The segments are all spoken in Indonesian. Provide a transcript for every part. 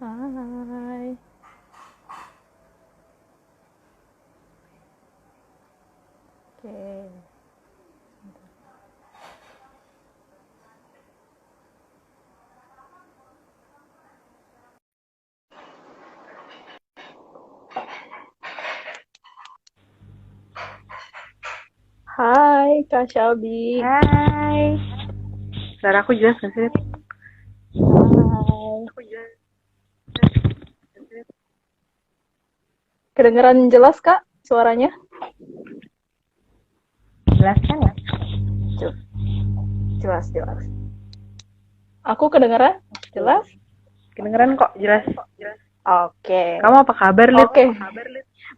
Hai. Oke. Hai, Kak Shelby. Hai, suara aku jelas gak sih? Hai. Kedengeran jelas, Kak, suaranya? Jelas kan ya? Jelas, jelas. Aku kedengeran? Jelas? Kedengeran kok, jelas. Oke. Kamu apa kabar, Lid? Oke.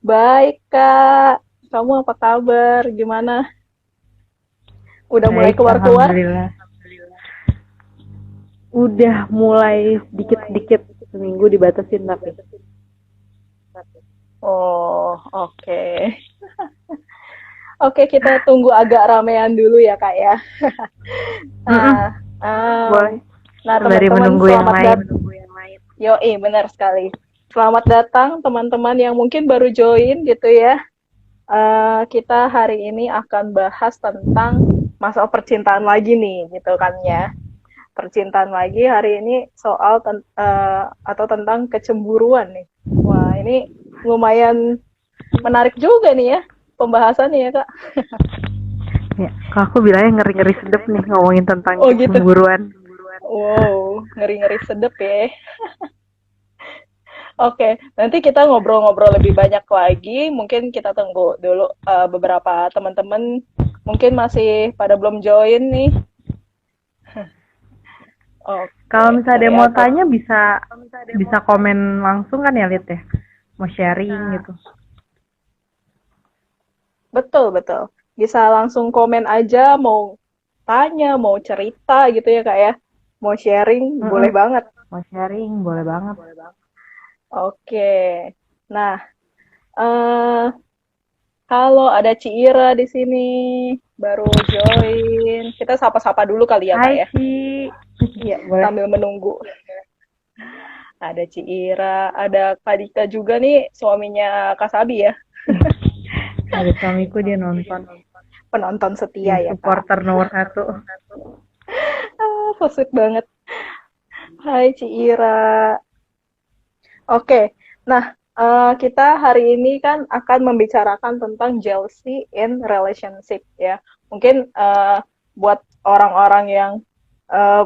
Baik, Kak. Kamu apa kabar? Gimana? Udah mulai Baik, keluar-keluar? alhamdulillah. Udah mulai sedikit-sedikit, seminggu dibatasin tapi. Oh, oke. Oke, kita tunggu agak ramean dulu ya, Kak ya. Mm-mm, Nah, em, boleh. nah Sembari teman-teman menunggu yang selamat lain. datang. Yoi, benar sekali. Selamat datang teman-teman yang mungkin baru join gitu ya. Kita hari ini akan bahas tentang masalah percintaan lagi nih, gitu kan ya. Percintaan lagi hari ini soal atau tentang kecemburuan nih. Wah, ini lumayan menarik juga nih ya pembahasannya ya, Kak. Ya, kalau aku bilangnya ngeri-ngeri sedep nih ngomongin tentang Oh gitu. kecemburuan. Wow, ngeri-ngeri sedep ya. Oke, nanti kita ngobrol-ngobrol lebih banyak lagi. Mungkin kita tunggu dulu beberapa teman-teman mungkin masih pada belum join nih. Oke, Kalau misalnya ada sorry yang mau aku. tanya bisa komen langsung kan ya, Lid ya? Mau sharing gitu. Betul, betul. Bisa langsung komen aja, mau tanya, mau cerita gitu ya Kak ya. Mau sharing, boleh Mm-mm. banget. Mau sharing, boleh banget. Oke. Nah, eh kalau ada Ci Ira di sini baru join, kita sapa-sapa dulu kali ya Kak Hai, ya. Ci. Iya, Boleh. sambil menunggu. Ada Ci Ira, ada Kak Dika juga nih, suaminya Kak Sabi ya. Ada suamiku, dia nonton. Penonton Dia setia ya Kak. supporter nomor satu. So sweet banget. Hai Ci Ira. Oke, nah kita hari ini kan akan membicarakan tentang jealousy in relationship ya. Mungkin buat orang-orang yang eh,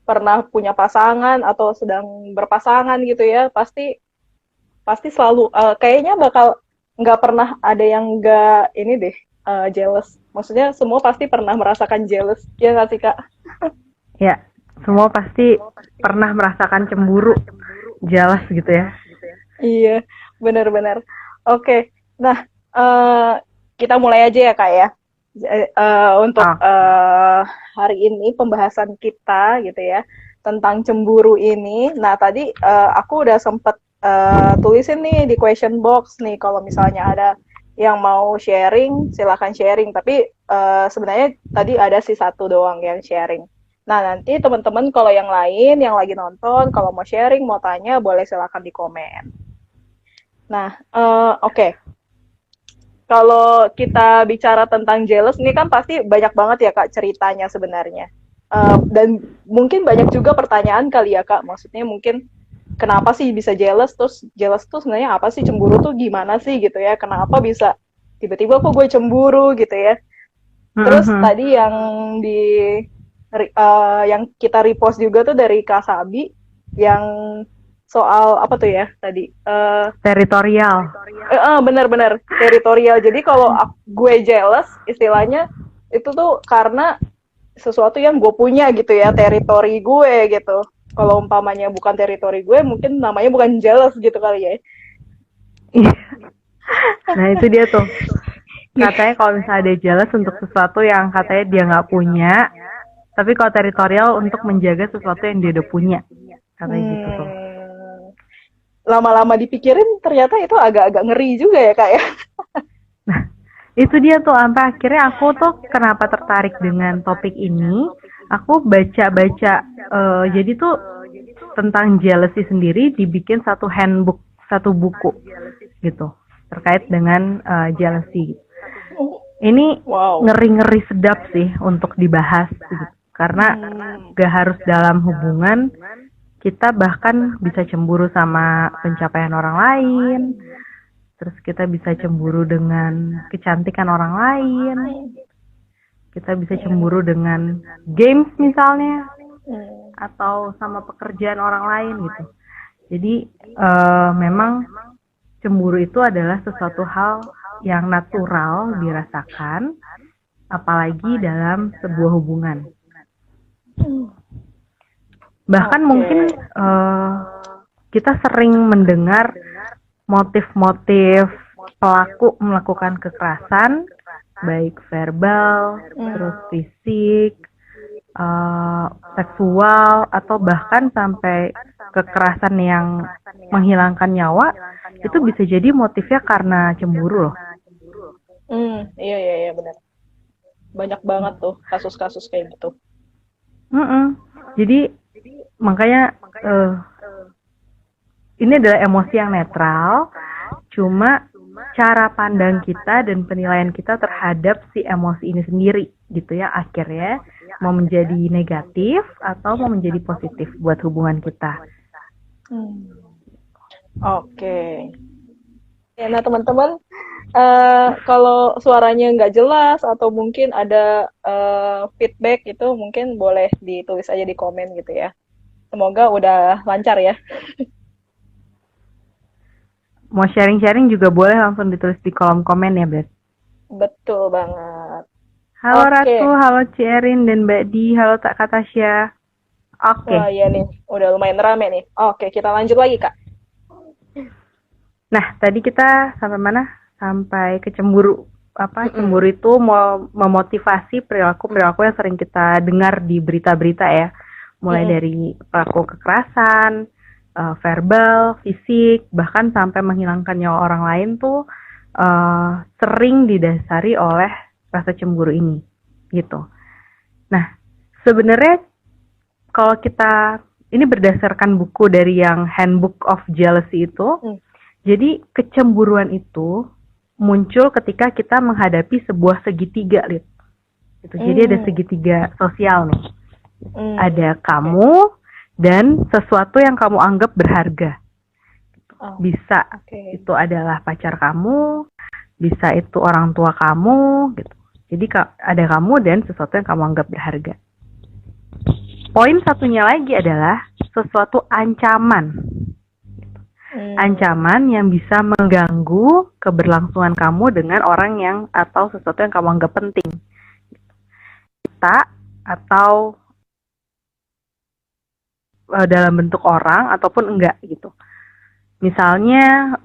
pernah punya pasangan atau sedang berpasangan gitu ya, pasti pasti selalu kayaknya bakal nggak pernah ada yang nggak ini deh jealous. Maksudnya semua pasti pernah merasakan jealous, ya nggak sih Kak? Ya, semua pasti pernah merasakan cemburu, jealous gitu ya. Iya, benar-benar. Oke, nah eh, kita mulai aja ya Kak ya. Untuk Oke. hari ini pembahasan kita gitu ya tentang cemburu ini. Nah tadi aku udah sempet tulisin nih di question box nih kalau misalnya ada yang mau sharing silakan sharing. Tapi sebenarnya tadi ada sih satu doang yang sharing. Nah nanti teman-teman kalau yang lain yang lagi nonton kalau mau sharing mau tanya boleh silakan di komen. Nah, oke. Kalau kita bicara tentang jealous, ini kan pasti banyak banget ya Kak ceritanya sebenarnya. Dan mungkin banyak juga pertanyaan kali ya Kak. Maksudnya mungkin kenapa sih bisa jealous? Terus jealous tuh sebenarnya apa sih? Cemburu tuh gimana sih gitu ya? Kenapa bisa tiba-tiba kok gue cemburu gitu ya? Terus Mhm. tadi yang di yang kita repost juga tuh dari Kak Sabi yang soal apa tuh ya tadi? Teritorial. Bener-bener teritorial. Jadi kalau gue jealous, istilahnya itu tuh karena sesuatu yang gue punya gitu ya, teritori gue gitu. Kalau umpamanya bukan teritori gue, mungkin namanya bukan jealous gitu kali ya. Nah itu dia tuh. Katanya kalau misalnya dia jealous untuk sesuatu yang katanya dia nggak punya, tapi kalau teritorial untuk menjaga sesuatu yang dia udah punya. Katanya gitu tuh. Hmm, lama-lama dipikirin ternyata itu agak-agak ngeri juga ya kak ya. Nah, itu dia tuh sampai akhirnya aku tuh kenapa tertarik dengan topik ini. Aku baca-baca, jadi tuh tentang jealousy sendiri dibikin satu handbook, satu buku gitu terkait dengan jealousy. Ini Wow. ngeri-ngeri sedap sih untuk dibahas gitu. Karena gak harus dalam hubungan, kita bahkan bisa cemburu sama pencapaian orang lain, terus kita bisa cemburu dengan kecantikan orang lain, kita bisa cemburu dengan games misalnya, atau sama pekerjaan orang lain gitu. Jadi memang cemburu itu adalah sesuatu hal yang natural dirasakan, apalagi dalam sebuah hubungan. Bahkan mungkin kita sering mendengar motif-motif pelaku melakukan kekerasan, baik verbal, terus fisik, seksual, atau bahkan sampai kekerasan yang menghilangkan nyawa, itu bisa jadi motifnya karena cemburu loh. Iya benar. Banyak banget tuh kasus-kasus kayak gitu. Jadi makanya ini adalah emosi yang netral, cuma cara pandang kita dan penilaian kita terhadap si emosi ini sendiri gitu ya, akhirnya mau menjadi negatif atau mau menjadi positif buat hubungan kita. Oke. Ya, nah teman-teman, kalau suaranya nggak jelas atau mungkin ada feedback itu mungkin boleh ditulis aja di komen gitu ya. Semoga udah lancar ya. Mau sharing-sharing juga boleh langsung ditulis di kolom komen ya, Beth. Betul banget. Halo Ratu, halo Cerin dan Mbak Di, halo Kak Tasya. Oke. Wah iya nih, udah lumayan rame nih. Oke, kita lanjut lagi Kak. Nah, tadi kita sampai mana? Sampai ke cemburu. Cemburu itu mau memotivasi perilaku-perilaku yang sering kita dengar di berita-berita ya. Mulai dari pelaku kekerasan, verbal, fisik, bahkan sampai menghilangkan nyawa orang lain tuh sering didasari oleh rasa cemburu ini, gitu. Nah, sebenarnya kalau kita, ini berdasarkan buku dari yang Handbook of Jealousy itu, jadi kecemburuan itu muncul ketika kita menghadapi sebuah segitiga, Lid. Gitu. Jadi ada segitiga sosial nih. Ada kamu dan sesuatu yang kamu anggap berharga. Bisa itu adalah pacar kamu, bisa itu orang tua kamu, gitu. Jadi ada kamu dan sesuatu yang kamu anggap berharga. Poin satunya lagi adalah sesuatu ancaman. Ancaman yang bisa mengganggu keberlangsungan kamu dengan orang yang atau sesuatu yang kamu anggap penting. Kita atau dalam bentuk orang ataupun enggak gitu. Misalnya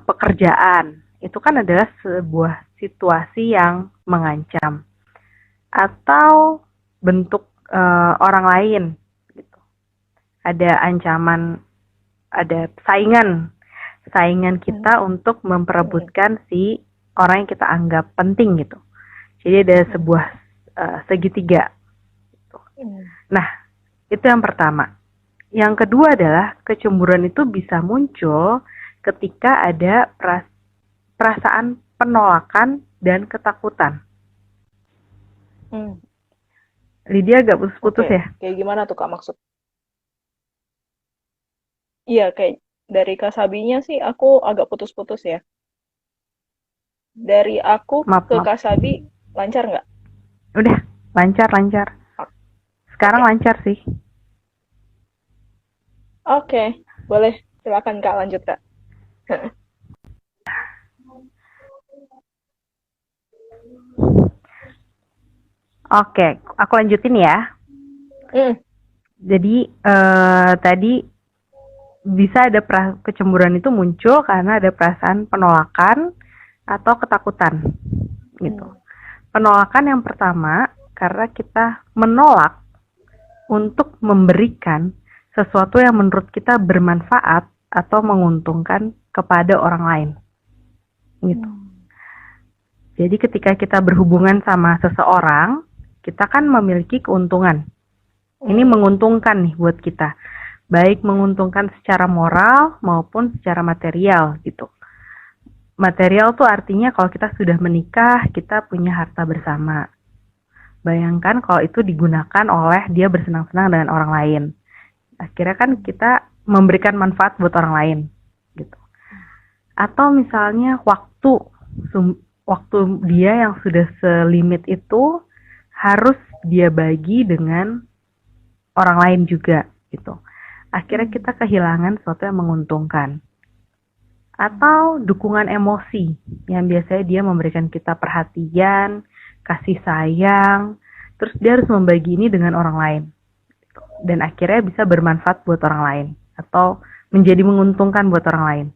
pekerjaan, itu kan adalah sebuah situasi yang mengancam. Atau bentuk orang lain gitu. Ada ancaman, ada saingan kita untuk memperebutkan si orang yang kita anggap penting gitu. Jadi ada sebuah segitiga gitu. Nah, itu yang pertama. Yang kedua adalah kecemburuan itu bisa muncul ketika ada perasaan penolakan dan ketakutan. Lydia agak putus-putus ya? Kayak gimana tuh Kak maksud? Iya, kayak dari Kak Sabinya sih aku agak putus-putus ya. Dari aku ke Kak Sabi lancar nggak? Udah, lancar. Sekarang lancar sih. Oke, boleh. Silakan Kak, lanjut Kak. Oke, aku lanjutin ya. Jadi tadi bisa ada kecemburuan itu muncul karena ada perasaan penolakan atau ketakutan gitu. Penolakan yang pertama karena kita menolak untuk memberikan sesuatu yang menurut kita bermanfaat atau menguntungkan kepada orang lain gitu. Jadi ketika kita berhubungan sama seseorang, kita kan memiliki keuntungan. Ini menguntungkan nih buat kita. baik menguntungkan secara moral maupun secara material gitu. Material tuh artinya kalau kita sudah menikah, kita punya harta bersama. Bayangkan kalau itu digunakan oleh dia bersenang-senang dengan orang lain. Akhirnya kan kita memberikan manfaat buat orang lain gitu. Atau misalnya waktu dia yang sudah selimit itu harus dia bagi dengan orang lain juga gitu. Akhirnya kita kehilangan sesuatu yang menguntungkan. Atau dukungan emosi yang biasanya dia memberikan kita perhatian, kasih sayang, terus dia harus membagi ini dengan orang lain. Dan akhirnya bisa bermanfaat buat orang lain atau menjadi menguntungkan buat orang lain.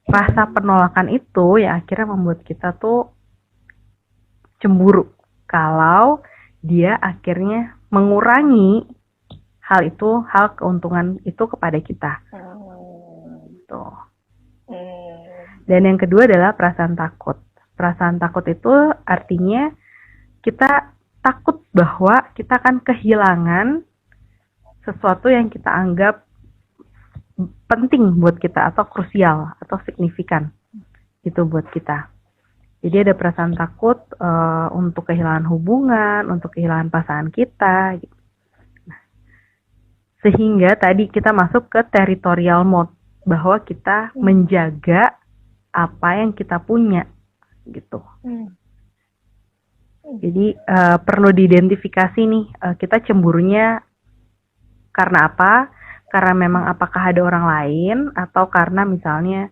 Rasa penolakan itu yang akhirnya membuat kita tuh cemburu kalau dia akhirnya mengurangi hal keuntungan itu kepada kita. Tuh. Dan yang kedua adalah perasaan takut. Perasaan takut itu artinya kita takut bahwa kita akan kehilangan sesuatu yang kita anggap penting buat kita atau krusial atau signifikan itu buat kita. Jadi ada perasaan takut untuk kehilangan hubungan, untuk kehilangan pasangan kita. Gitu. Nah, sehingga tadi kita masuk ke territorial mode bahwa kita menjaga apa yang kita punya gitu. Jadi perlu diidentifikasi nih kita cemburunya karena apa? Karena memang apakah ada orang lain atau karena misalnya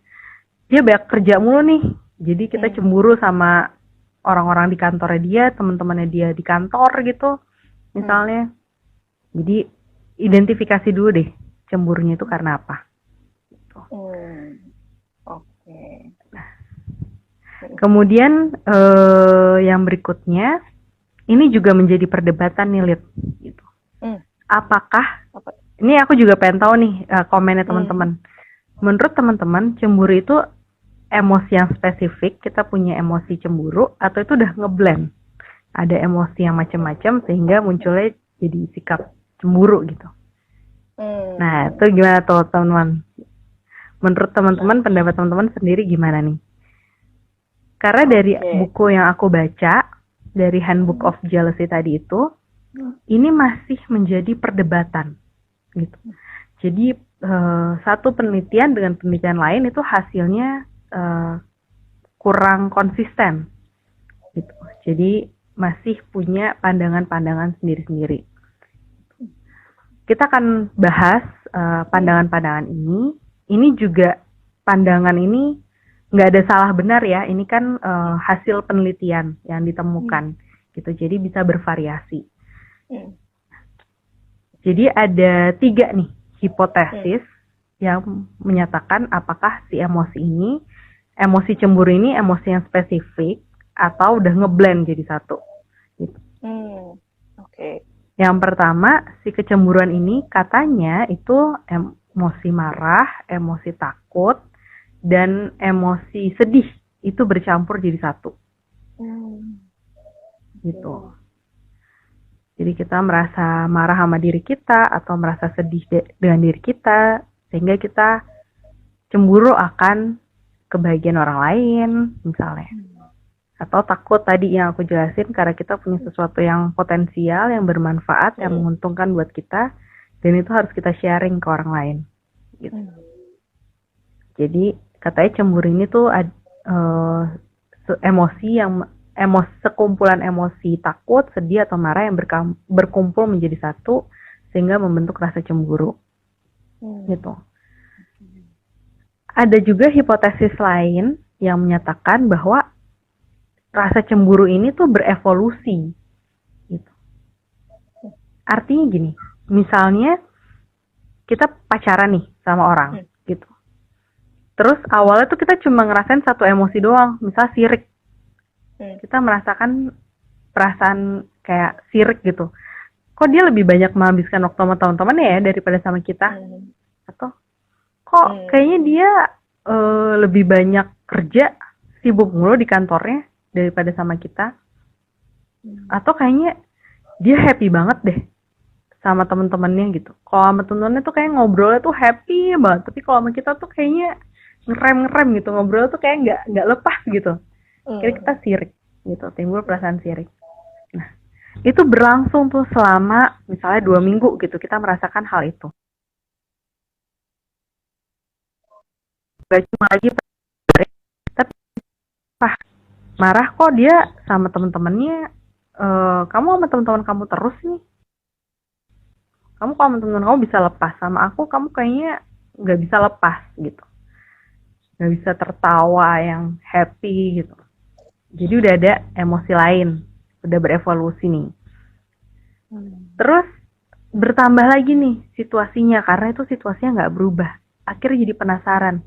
dia banyak kerja mulu nih. Jadi kita cemburu sama orang-orang di kantornya dia, teman-temannya dia di kantor gitu misalnya. Jadi identifikasi dulu deh cemburunya itu karena apa. Gitu. Oke. Kemudian yang berikutnya ini juga menjadi perdebatan nih Lid gitu. Apakah ini aku juga pengen tahu nih komennya teman-teman. Menurut teman-teman cemburu itu emosi yang spesifik, kita punya emosi cemburu atau itu udah ngeblend? Ada emosi yang macam-macam sehingga munculnya jadi sikap cemburu gitu. Nah, itu gimana tuh teman-teman? Menurut teman-teman, pendapat teman-teman sendiri gimana nih? Karena dari buku yang aku baca, dari Handbook of Jealousy tadi itu, ini masih menjadi perdebatan, gitu. Jadi satu penelitian dengan penelitian lain itu hasilnya kurang konsisten, gitu. Jadi masih punya pandangan-pandangan sendiri-sendiri. Kita akan bahas pandangan-pandangan ini. Ini juga pandangan ini nggak ada salah benar ya. Ini kan hasil penelitian yang ditemukan, gitu. Jadi bisa bervariasi. Jadi ada 3 nih hipotesis yang menyatakan apakah si emosi cemburu ini emosi yang spesifik atau udah ngeblend jadi satu. Gitu. Oke. Yang pertama, si kecemburuan ini katanya itu emosi marah, emosi takut, dan emosi sedih itu bercampur jadi satu. Gitu. Jadi kita merasa marah sama diri kita atau merasa sedih dengan diri kita sehingga kita cemburu akan kebahagiaan orang lain misalnya. Atau takut tadi yang aku jelasin karena kita punya sesuatu yang potensial, yang bermanfaat, yang menguntungkan buat kita dan itu harus kita sharing ke orang lain. Gitu. Jadi katanya cemburu ini tuh sekumpulan emosi takut, sedih atau marah yang berkumpul menjadi satu sehingga membentuk rasa cemburu. Gitu. Ada juga hipotesis lain yang menyatakan bahwa rasa cemburu ini tuh berevolusi. Gitu. Artinya gini, misalnya kita pacaran nih sama orang, gitu. Terus awalnya tuh kita cuma ngerasain satu emosi doang, misal sirik. Kita merasakan perasaan kayak sirik gitu. Kok dia lebih banyak menghabiskan waktu sama teman-teman ya daripada sama kita? Atau kok kayaknya dia lebih banyak kerja, sibuk mulu di kantornya daripada sama kita? Atau kayaknya dia happy banget deh sama temen-temennya gitu. Kalau sama temen-temennya tuh kayak ngobrolnya tuh happy banget, tapi kalau sama kita tuh kayaknya ngerem gitu, ngobrol tuh kayak nggak lepas gitu. Kira kita sirik gitu, timbul perasaan sirik. Nah, itu berlangsung tuh selama misalnya 2 minggu gitu, kita merasakan hal itu. Gak cuma lagi tapi marah kok dia sama temen-temennya, kamu sama teman-teman kamu terus nih, kamu kalau sama teman-teman kamu bisa lepas, sama aku kamu kayaknya nggak bisa lepas gitu, nggak bisa tertawa yang happy gitu. Jadi udah ada emosi lain, udah berevolusi nih. Terus bertambah lagi nih situasinya, karena itu situasinya nggak berubah. Akhirnya jadi penasaran,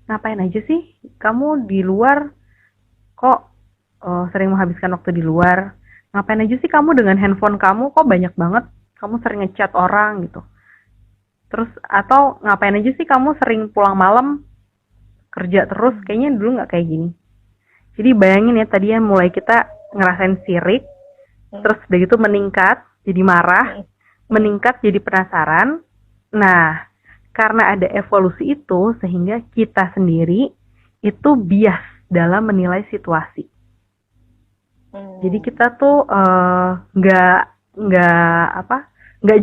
ngapain aja sih kamu di luar, kok sering menghabiskan waktu di luar, ngapain aja sih kamu dengan handphone kamu, kok banyak banget kamu sering ngechat orang gitu. Terus atau ngapain aja sih kamu sering pulang malam kerja terus, kayaknya dulu nggak kayak gini. Jadi bayangin ya, tadinya mulai kita ngerasain sirik, terus udah gitu meningkat jadi marah, meningkat jadi penasaran. Nah, karena ada evolusi itu sehingga kita sendiri itu bias dalam menilai situasi. Jadi kita tuh nggak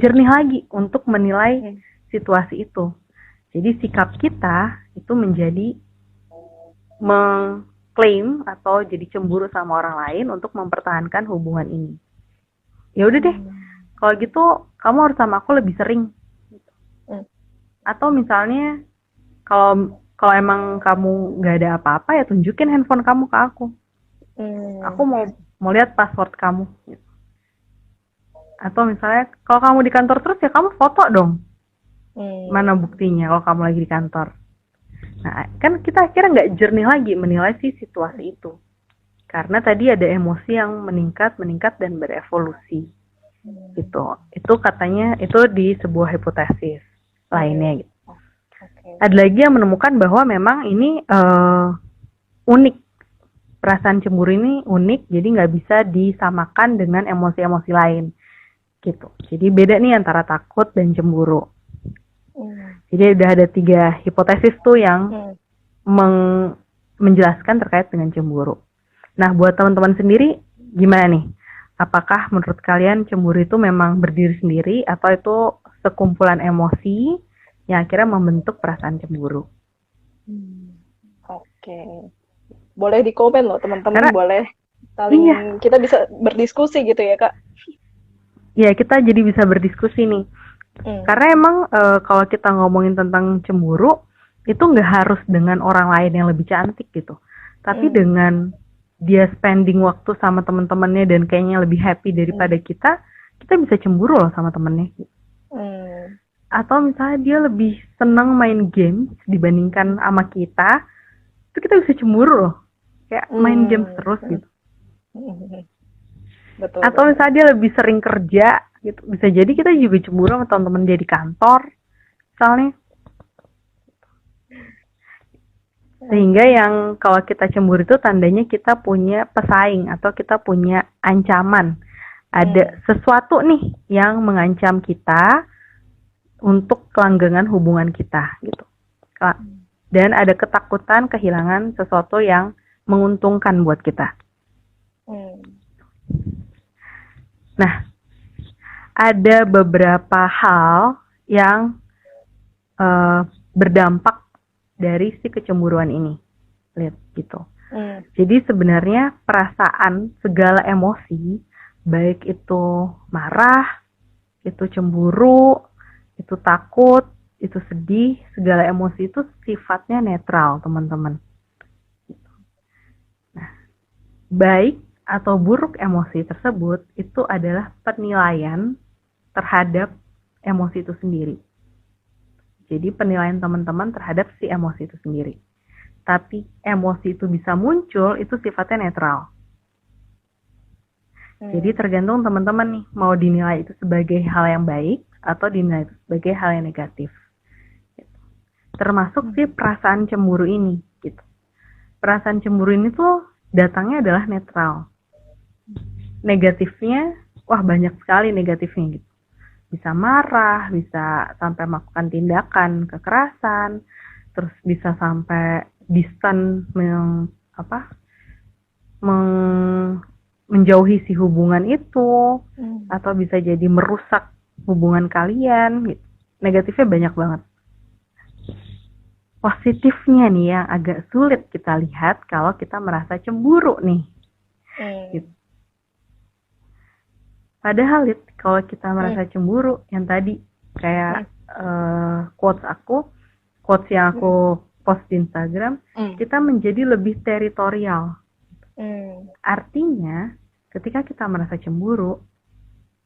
jernih lagi untuk menilai situasi itu. Jadi sikap kita itu menjadi mengklaim atau jadi cemburu sama orang lain untuk mempertahankan hubungan ini. Ya udah deh, kalau gitu kamu harus sama aku lebih sering. Atau misalnya kalau emang kamu nggak ada apa-apa, ya tunjukin handphone kamu ke aku. Aku mau lihat password kamu. Atau misalnya kalau kamu di kantor terus, ya kamu foto dong. Mana buktinya kalau kamu lagi di kantor? Nah, kan kita akhirnya nggak jernih lagi menilai si situasi itu. Karena tadi ada emosi yang meningkat dan berevolusi. Gitu. Itu katanya itu di sebuah hipotesis lainnya gitu. Ada lagi yang menemukan bahwa memang ini unik. Perasaan cemburu ini unik, jadi nggak bisa disamakan dengan emosi-emosi lain. Gitu. Jadi beda nih antara takut dan cemburu. Jadi udah ada 3 hipotesis tuh yang menjelaskan terkait dengan cemburu. Nah, buat teman-teman sendiri gimana nih? Apakah menurut kalian cemburu itu memang berdiri sendiri atau itu sekumpulan emosi yang akhirnya membentuk perasaan cemburu? Oke. Boleh di komen loh teman-teman, boleh saling kita bisa berdiskusi gitu ya, Kak. Ya, kita jadi bisa berdiskusi nih. Karena emang kalau kita ngomongin tentang cemburu, itu nggak harus dengan orang lain yang lebih cantik gitu. Tapi dengan dia spending waktu sama teman-temannya dan kayaknya lebih happy daripada kita bisa cemburu loh sama temennya. Atau misalnya dia lebih senang main game dibandingkan sama kita, itu kita bisa cemburu loh. Kayak main game terus gitu. Betul. Atau misalnya dia lebih sering kerja gitu, bisa jadi kita juga cemburu sama teman-teman dia di kantor misalnya. Sehingga yang kalau kita cemburu itu tandanya kita punya pesaing atau kita punya ancaman. Ada sesuatu nih yang mengancam kita untuk kelanggengan hubungan kita gitu. Dan ada ketakutan kehilangan sesuatu yang menguntungkan buat kita. Nah, ada beberapa hal yang berdampak dari si kecemburuan ini. Lihat gitu. Jadi sebenarnya perasaan segala emosi, baik itu marah, itu cemburu, itu takut, itu sedih, segala emosi itu sifatnya netral, teman-teman. Nah, baik atau buruk emosi tersebut itu adalah penilaian terhadap emosi itu sendiri. Jadi penilaian teman-teman terhadap si emosi itu sendiri. Tapi emosi itu bisa muncul, itu sifatnya netral. Jadi tergantung teman-teman nih, mau dinilai itu sebagai hal yang baik atau dinilai itu sebagai hal yang negatif. Termasuk si perasaan cemburu ini. Gitu. Perasaan cemburu ini tuh datangnya adalah netral. Negatifnya, wah banyak sekali negatifnya gitu. bisa marah, bisa sampai melakukan tindakan kekerasan, terus bisa sampai distant menjauhi si hubungan itu, atau bisa jadi merusak hubungan kalian gitu. Negatifnya banyak banget. Positifnya nih yang agak sulit kita lihat kalau kita merasa cemburu nih. Gitu. Padahal kalau kita merasa cemburu, yang tadi kayak quotes yang aku post di Instagram, kita menjadi lebih teritorial. Artinya, ketika kita merasa cemburu,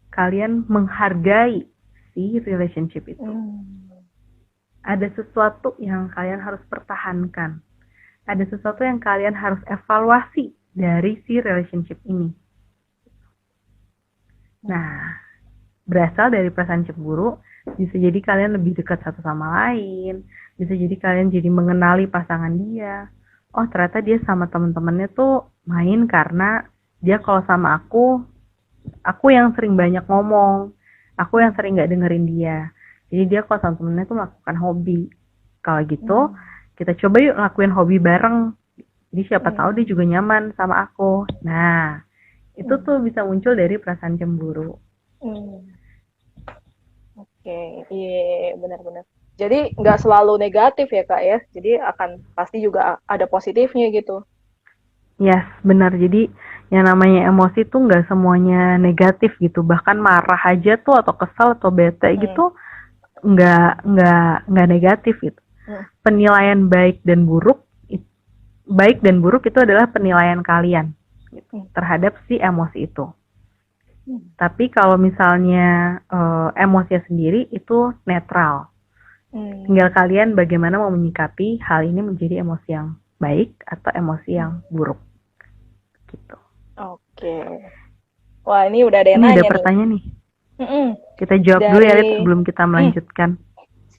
kalian menghargai si relationship itu. Ada sesuatu yang kalian harus pertahankan. Ada sesuatu yang kalian harus evaluasi dari si relationship ini. Nah, berasal dari perasaan cemburu, bisa jadi kalian lebih dekat satu sama lain, bisa jadi kalian jadi mengenali pasangan dia. Oh, ternyata dia sama teman-temannya tuh main karena dia kalau sama aku yang sering banyak ngomong, aku yang sering gak dengerin dia. Jadi dia kalau sama temennya tuh melakukan hobi. Kalau gitu, kita coba yuk lakuin hobi bareng. Jadi siapa tahu dia juga nyaman sama aku. Nah, itu tuh bisa muncul dari perasaan cemburu. Oke, iya benar-benar. Jadi nggak selalu negatif ya Kak ya. Jadi pasti juga ada positifnya gitu. Yes, benar. Jadi yang namanya emosi tuh nggak semuanya negatif gitu. Bahkan marah aja tuh atau kesal atau bete gitu nggak negatif gitu. Penilaian baik dan buruk itu adalah penilaian kalian gitu, terhadap si emosi itu. Tapi kalau misalnya emosinya sendiri itu netral. Tinggal kalian bagaimana mau menyikapi hal ini menjadi emosi yang baik atau emosi yang buruk. Gitu. Oke. Wah, ini udah ada yang nanya nih. Ada pertanyaan nih. Kita jawab dulu ya Rit, sebelum kita melanjutkan.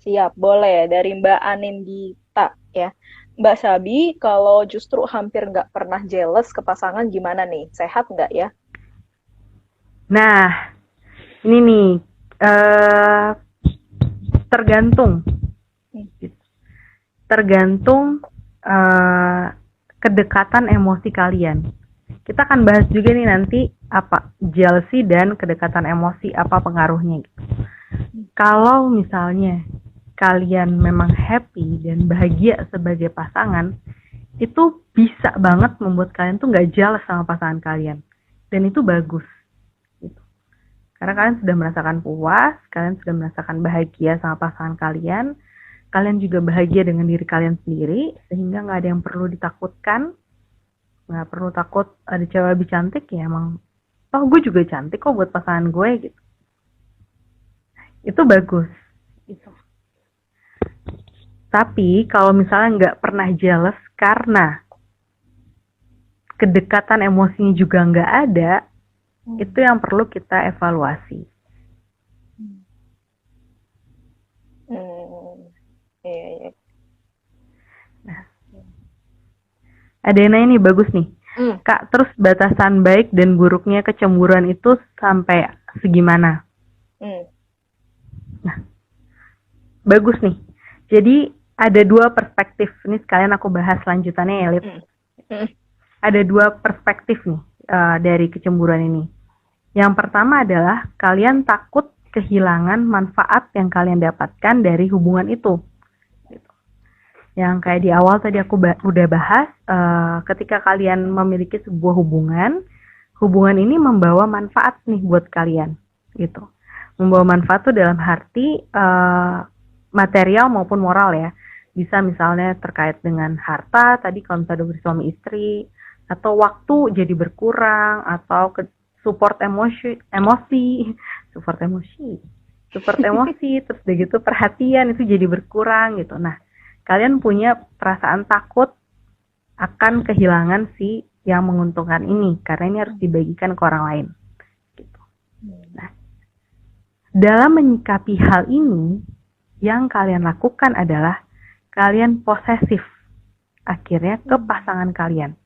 Siap, boleh. Dari Mbak Anindita ya. Mbak Sabi, kalau justru hampir nggak pernah jealous ke pasangan gimana nih? Sehat nggak ya? Nah, ini nih, tergantung kedekatan emosi kalian. Kita akan bahas juga nih nanti apa jealousy dan kedekatan emosi, apa pengaruhnya gitu. Kalau misalnya kalian memang happy dan bahagia sebagai pasangan, itu bisa banget membuat kalian tuh gak jealous sama pasangan kalian. Dan itu bagus. Gitu. Karena kalian sudah merasakan puas, kalian sudah merasakan bahagia sama pasangan kalian juga bahagia dengan diri kalian sendiri, sehingga gak ada yang perlu ditakutkan. Gak perlu takut ada cewek lebih cantik, ya emang toh gue juga cantik kok buat pasangan gue gitu. Itu bagus gitu. Tapi kalau misalnya nggak pernah jealous karena kedekatan emosinya juga nggak ada, itu yang perlu kita evaluasi. Iya. Nah, ada yang nanya nih, bagus nih. Kak, terus batasan baik dan buruknya kecemburuan itu sampai segimana? Nah, bagus nih. Jadi ada dua perspektif. Ini sekalian aku bahas lanjutannya ya, Lip. Ada dua perspektif nih dari kecemburuan ini. Yang pertama adalah kalian takut kehilangan manfaat yang kalian dapatkan dari hubungan itu. Gitu. Yang kayak di awal tadi aku udah bahas, ketika kalian memiliki sebuah hubungan ini membawa manfaat nih buat kalian. Gitu. Membawa manfaat tuh dalam arti material maupun moral ya. Bisa misalnya terkait dengan harta, tadi kalau misalnya udah bersuami istri, atau waktu jadi berkurang, atau support emosi, terus udah gitu perhatian itu jadi berkurang gitu. Nah, kalian punya perasaan takut akan kehilangan si yang menguntungkan ini, karena ini harus dibagikan ke orang lain. Gitu. Nah, dalam menyikapi hal ini, yang kalian lakukan adalah kalian posesif akhirnya ke pasangan kalian.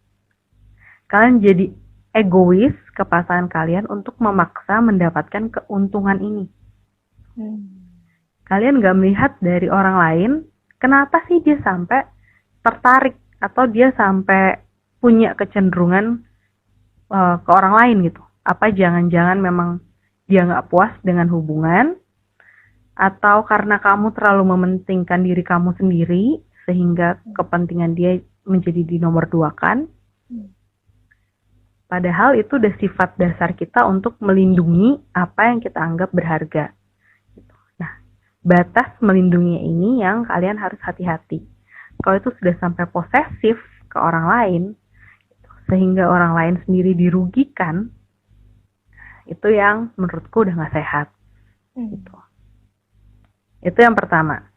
Kalian jadi egois ke pasangan kalian untuk memaksa mendapatkan keuntungan ini. Kalian nggak melihat dari orang lain, kenapa sih dia sampai tertarik atau dia sampai punya kecenderungan ke orang lain gitu. Apa jangan-jangan memang dia nggak puas dengan hubungan, atau karena kamu terlalu mementingkan diri kamu sendiri sehingga kepentingan dia menjadi dinomorduakan. Padahal itu udah sifat dasar kita untuk melindungi apa yang kita anggap berharga. Nah, batas melindungi ini yang kalian harus hati-hati. Kalau itu sudah sampai posesif ke orang lain, sehingga orang lain sendiri dirugikan, itu yang menurutku udah gak sehat. Gitu. Itu yang pertama.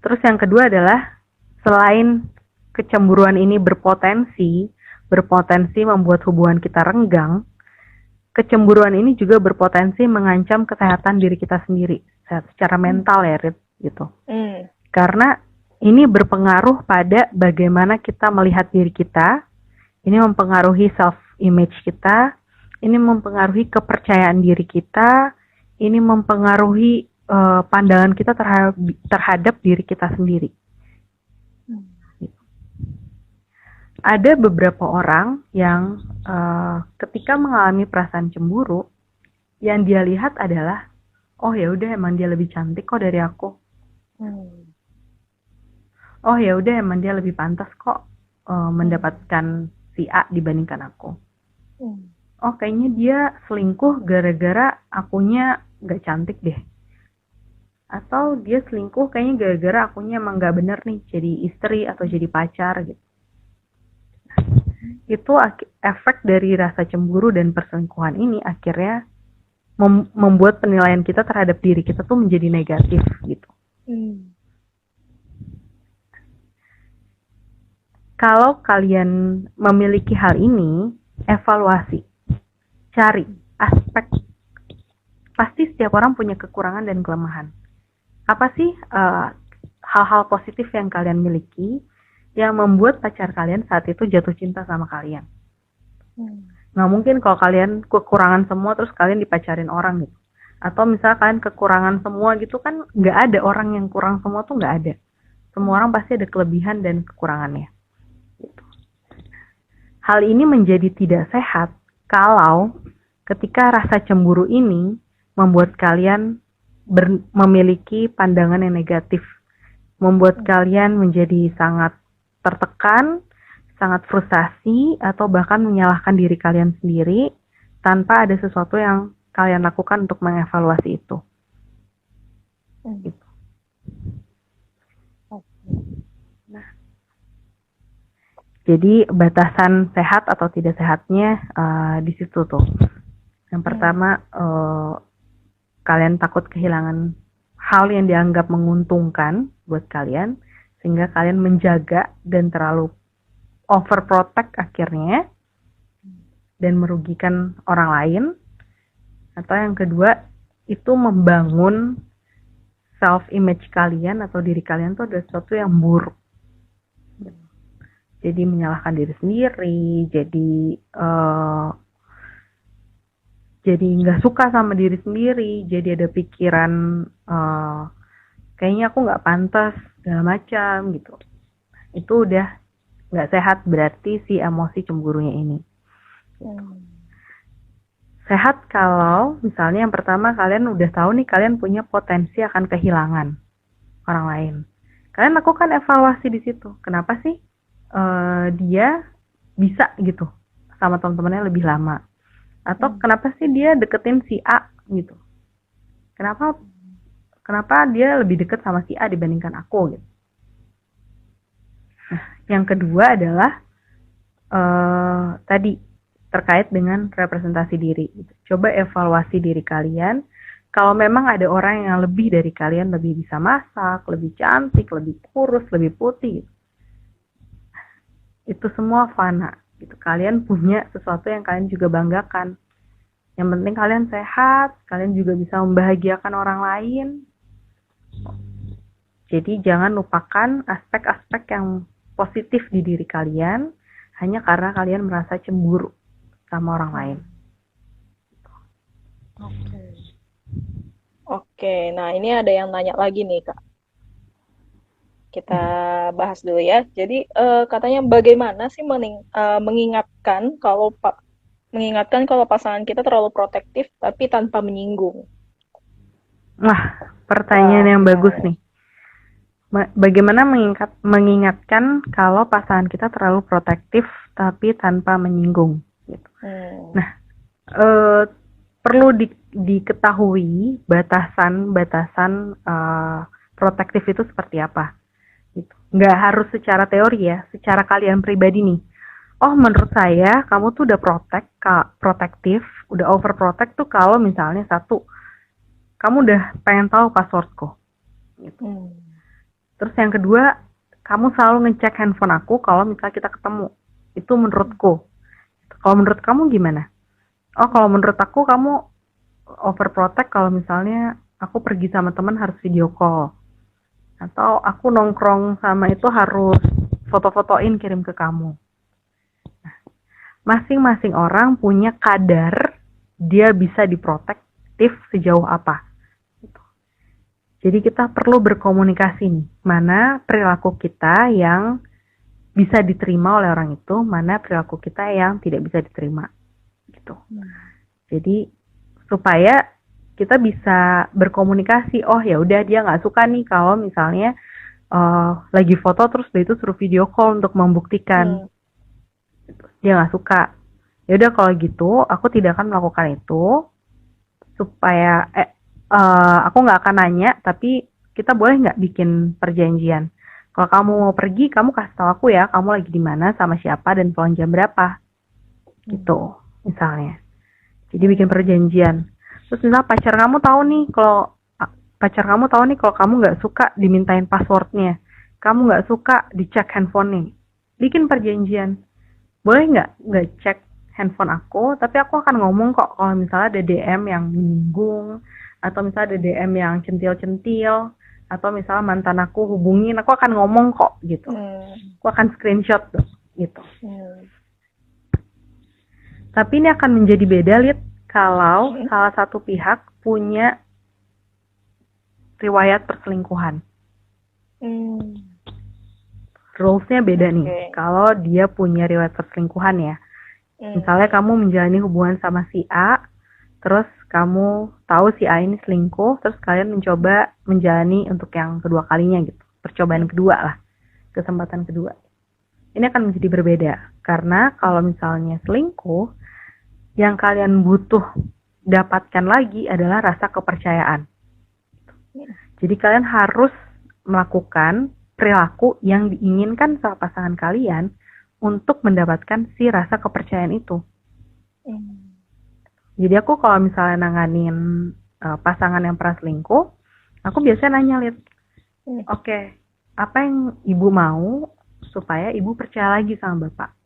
Terus yang kedua adalah, selain kecemburuan ini berpotensi membuat hubungan kita renggang, kecemburuan ini juga berpotensi mengancam kesehatan diri kita sendiri secara mental ya, Rit, gitu. Karena ini berpengaruh pada bagaimana kita melihat diri kita, ini mempengaruhi self-image kita, ini mempengaruhi kepercayaan diri kita, ini mempengaruhi pandangan kita terhadap diri kita sendiri. Ada beberapa orang yang ketika mengalami perasaan cemburu, yang dia lihat adalah, oh ya udah emang dia lebih cantik kok dari aku. Oh ya udah emang dia lebih pantas kok mendapatkan si A dibandingkan aku. Oh kayaknya dia selingkuh gara-gara akunya gak cantik deh. Atau dia selingkuh kayaknya gara-gara akunya emang gak bener nih jadi istri atau jadi pacar gitu. Itu efek dari rasa cemburu dan perselingkuhan ini akhirnya membuat penilaian kita terhadap diri kita tuh menjadi negatif gitu. Kalau kalian memiliki hal ini, evaluasi, cari aspek. Pasti setiap orang punya kekurangan dan kelemahan. Apa sih hal-hal positif yang kalian miliki yang membuat pacar kalian saat itu jatuh cinta sama kalian? Nggak mungkin kalau kalian kekurangan semua terus kalian dipacarin orang gitu. Atau misalnya kalian kekurangan semua gitu kan, nggak ada orang yang kurang semua tuh, nggak ada. Semua orang pasti ada kelebihan dan kekurangannya. Gitu. Hal ini menjadi tidak sehat kalau ketika rasa cemburu ini membuat kalian memiliki pandangan yang negatif, membuat kalian menjadi sangat tertekan, sangat frustasi, atau bahkan menyalahkan diri kalian sendiri tanpa ada sesuatu yang kalian lakukan untuk mengevaluasi itu. Gitu. Nah, jadi batasan sehat atau tidak sehatnya di situ tuh. Yang pertama, kalian takut kehilangan hal yang dianggap menguntungkan buat kalian, sehingga kalian menjaga dan terlalu overprotect akhirnya dan merugikan orang lain. Atau yang kedua, itu membangun self-image kalian atau diri kalian tuh ada sesuatu yang buruk. Jadi menyalahkan diri sendiri, jadi nggak suka sama diri sendiri, jadi ada pikiran kayaknya aku nggak pantas, segala macam gitu. Itu udah nggak sehat berarti si emosi cemburunya ini. Sehat kalau misalnya yang pertama kalian udah tahu nih kalian punya potensi akan kehilangan orang lain. Kalian lakukan evaluasi di situ. Kenapa sih dia bisa gitu sama teman-temannya lebih lama? Atau kenapa sih dia deketin si A gitu? Kenapa dia lebih deket sama si A dibandingkan aku gitu? Nah, yang kedua adalah tadi terkait dengan representasi diri. Coba evaluasi diri kalian. Kalau memang ada orang yang lebih dari kalian, lebih bisa masak, lebih cantik, lebih kurus, lebih putih, gitu. Itu semua fana. Gitu. Kalian punya sesuatu yang kalian juga banggakan. Yang penting kalian sehat, kalian juga bisa membahagiakan orang lain. Jadi jangan lupakan aspek-aspek yang positif di diri kalian hanya karena kalian merasa cemburu sama orang lain. Oke. Oke, nah ini ada yang nanya lagi nih, Kak. Kita bahas dulu ya. Jadi katanya bagaimana sih mengingatkan kalau pasangan kita terlalu protektif tapi tanpa menyinggung. Wah, pertanyaan Wah, yang gimana bagus nih? nih. Bagaimana mengingatkan kalau pasangan kita terlalu protektif tapi tanpa menyinggung gitu. Hmm. Nah, eh, perlu diketahui batasan-batasan protektif itu seperti apa. Gitu. Nggak harus secara teori ya, secara kalian pribadi nih. Oh, menurut saya kamu tuh udah protektif, udah overprotect tuh kalau misalnya satu, kamu udah pengen tahu passwordku. Gitu. Hmm. Terus yang kedua, kamu selalu ngecek handphone aku kalau misalnya kita ketemu. Itu menurutku. Kalau menurut kamu gimana? Oh, kalau menurut aku kamu overprotect kalau misalnya aku pergi sama teman harus video call. Atau aku nongkrong sama itu harus foto-fotoin kirim ke kamu. Masing-masing orang punya kadar dia bisa diprotektif sejauh apa. Jadi kita perlu berkomunikasi nih, mana perilaku kita yang bisa diterima oleh orang itu, mana perilaku kita yang tidak bisa diterima. Gitu. Jadi supaya kita bisa berkomunikasi, oh ya udah dia nggak suka nih kalau misalnya lagi foto terus dia itu suruh video call untuk membuktikan. Hmm. Dia nggak suka. Ya udah kalau gitu aku tidak akan melakukan itu supaya aku nggak akan nanya tapi kita boleh nggak bikin perjanjian kalau kamu mau pergi kamu kasih tahu aku ya kamu lagi di mana sama siapa dan pulang jam berapa gitu misalnya jadi bikin perjanjian terus misalnya pacar kamu tahu nih kalau kamu nggak suka dimintain passwordnya kamu nggak suka dicek handphonenya bikin perjanjian boleh nggak cek handphone aku, tapi aku akan ngomong kok kalau misalnya ada DM yang menyinggung, atau misalnya ada DM yang centil-centil, atau misalnya mantan aku hubungin, aku akan ngomong kok gitu. Aku akan screenshot tuh, gitu. Tapi ini akan menjadi beda, Lid, kalau salah satu pihak punya riwayat perselingkuhan. Rules-nya beda nih. Kalau dia punya riwayat perselingkuhan ya. Misalnya kamu menjalani hubungan sama si A, terus kamu tahu si A ini selingkuh, terus kalian mencoba menjalani untuk yang kedua kalinya gitu. Percobaan kedua lah. Kesempatan kedua. Ini akan menjadi berbeda. Karena kalau misalnya selingkuh, yang kalian butuh dapatkan lagi adalah rasa kepercayaan. Jadi kalian harus melakukan perilaku yang diinginkan sama pasangan kalian untuk mendapatkan si rasa kepercayaan itu. Jadi aku kalau misalnya nanganin pasangan yang pernah selingkuh, aku biasanya nanya, Lid, oke, apa yang ibu mau supaya ibu percaya lagi sama bapak?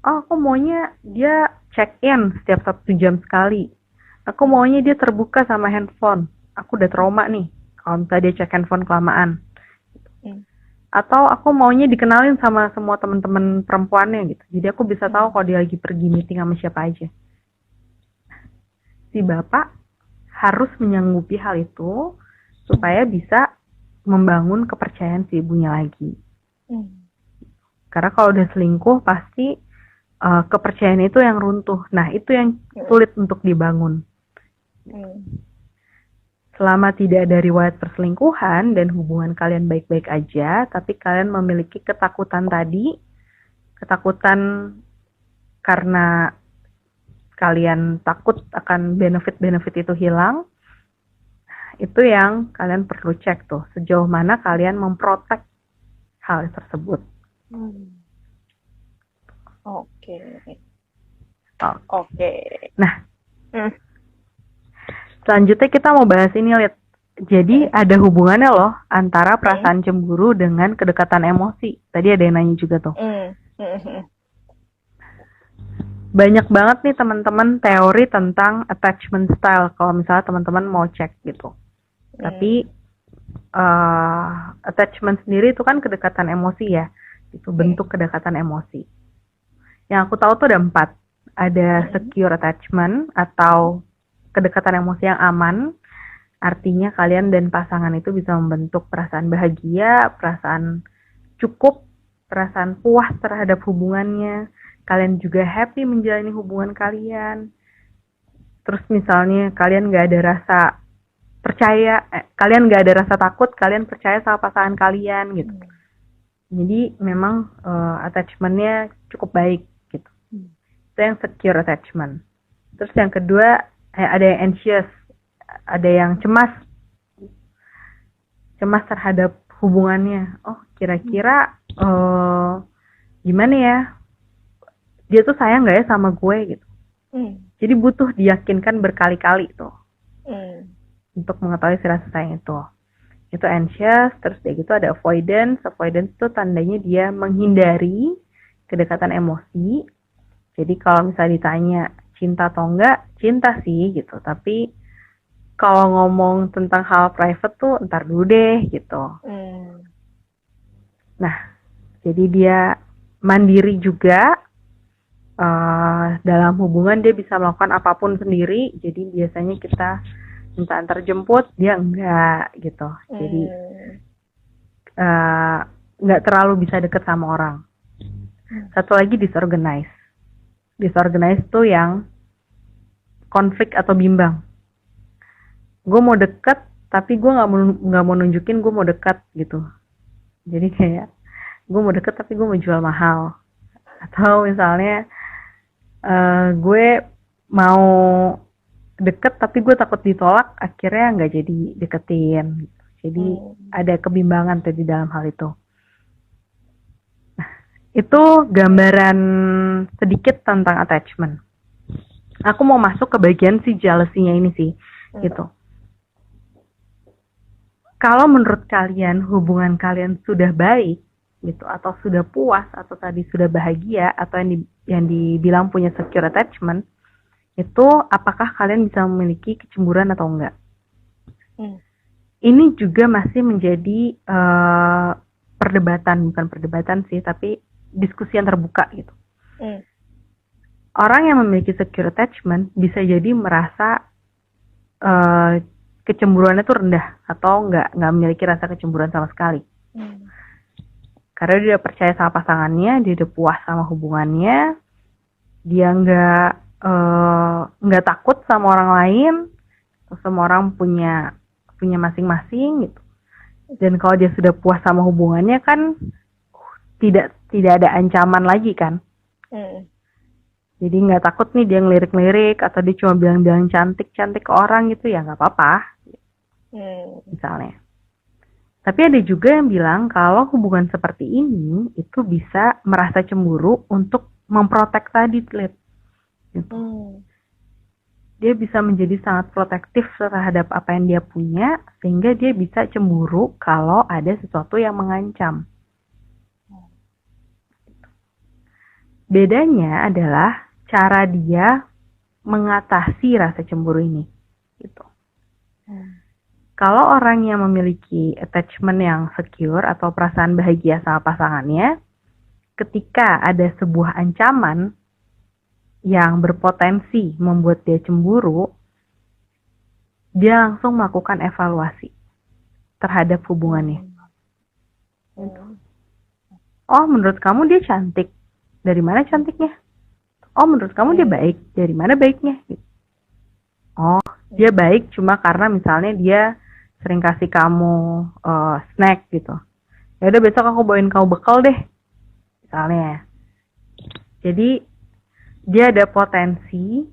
Oh, aku maunya dia check in setiap 1 jam sekali. Aku maunya dia terbuka sama handphone. Aku udah trauma nih, kalau misalnya dia cek handphone kelamaan. Atau aku maunya dikenalin sama semua teman-teman perempuannya gitu. Jadi aku bisa tahu kalau dia lagi pergi meeting sama siapa aja. Si bapak harus menyanggupi hal itu supaya bisa membangun kepercayaan si ibunya lagi. Karena kalau udah selingkuh pasti kepercayaan itu yang runtuh. Nah itu yang sulit untuk dibangun. Selama tidak ada riwayat perselingkuhan dan hubungan kalian baik-baik aja, tapi kalian memiliki ketakutan tadi, ketakutan karena kalian takut akan benefit-benefit itu hilang, itu yang kalian perlu cek tuh, sejauh mana kalian memprotek hal tersebut. Oke. Nah, selanjutnya kita mau bahas ini, Lid. Jadi ada hubungannya loh antara perasaan cemburu dengan kedekatan emosi. Tadi ada yang nanya juga tuh. Banyak banget nih teman-teman teori tentang attachment style kalau misalnya teman-teman mau cek gitu. Tapi attachment sendiri itu kan kedekatan emosi ya. Itu bentuk kedekatan emosi. Yang aku tahu tuh ada 4. Ada secure attachment atau kedekatan emosi yang aman, Artinya kalian dan pasangan itu bisa membentuk perasaan bahagia, perasaan cukup, perasaan puas terhadap hubungannya. Kalian juga happy menjalani hubungan kalian. Terus misalnya kalian gak ada rasa percaya, kalian gak ada rasa takut, kalian percaya sama pasangan kalian gitu. Jadi memang attachment-nya cukup baik gitu. Itu yang secure attachment. Terus yang kedua ada yang anxious, ada yang cemas terhadap hubungannya. Oh kira-kira gimana ya? Dia tuh sayang nggak ya sama gue gitu. Jadi butuh diyakinkan berkali-kali tuh untuk mengetahui si rasa sayang itu. Itu anxious. Terus dia gitu ada avoidance. Avoidance itu tandanya dia menghindari kedekatan emosi. Jadi kalau misalnya ditanya cinta atau enggak, cinta sih gitu. Tapi kalau ngomong tentang hal private tuh ntar dulu deh gitu. Nah, jadi dia mandiri juga. Dalam hubungan dia bisa melakukan apapun sendiri. Jadi biasanya kita minta antar jemput, dia enggak gitu. Jadi enggak terlalu bisa deket sama orang. Satu lagi disorganized. Disorganized tuh yang konflik atau bimbang. Gue mau deket, tapi gue nggak mau nunjukin gue mau dekat gitu. Jadi kayak gue mau deket tapi gue mau jual mahal. Atau misalnya gue mau deket tapi gue takut ditolak, akhirnya nggak jadi deketin. Jadi ada kebimbangan tuh di dalam hal itu. Nah, itu gambaran sedikit tentang attachment. Aku mau masuk ke bagian si jealousy-nya ini sih, gitu. Kalau menurut kalian hubungan kalian sudah baik, gitu, atau sudah puas, atau tadi sudah bahagia, atau yang dibilang punya secure attachment, itu apakah kalian bisa memiliki kecemburuan atau enggak? Ini juga masih menjadi bukan perdebatan sih, tapi diskusi yang terbuka gitu. Orang yang memiliki secure attachment bisa jadi merasa kecemburuannya tuh rendah atau nggak memiliki rasa kecemburuan sama sekali. Karena dia percaya sama pasangannya, dia udah puas sama hubungannya, dia nggak takut sama orang lain, semua orang punya masing-masing gitu. Dan kalau dia sudah puas sama hubungannya kan tidak ada ancaman lagi kan. Jadi nggak takut nih dia ngelirik-lirik atau dia cuma bilang-bilang cantik-cantik ke orang gitu, ya nggak apa-apa. Misalnya. Tapi ada juga yang bilang kalau hubungan seperti ini itu bisa merasa cemburu untuk memprotek tadi, gitu. Dia bisa menjadi sangat protektif terhadap apa yang dia punya, sehingga dia bisa cemburu kalau ada sesuatu yang mengancam. Bedanya adalah cara dia mengatasi rasa cemburu ini, gitu. Kalau orang yang memiliki attachment yang secure atau perasaan bahagia sama pasangannya, ketika ada sebuah ancaman yang berpotensi membuat dia cemburu, dia langsung melakukan evaluasi terhadap hubungannya. Oh, menurut kamu dia cantik. Dari mana cantiknya? Oh, menurut kamu dia baik. Dari mana baiknya? Oh, dia baik cuma karena misalnya dia sering kasih kamu snack gitu. Ya udah besok aku bawain kamu bekal deh. Misalnya. Jadi dia ada potensi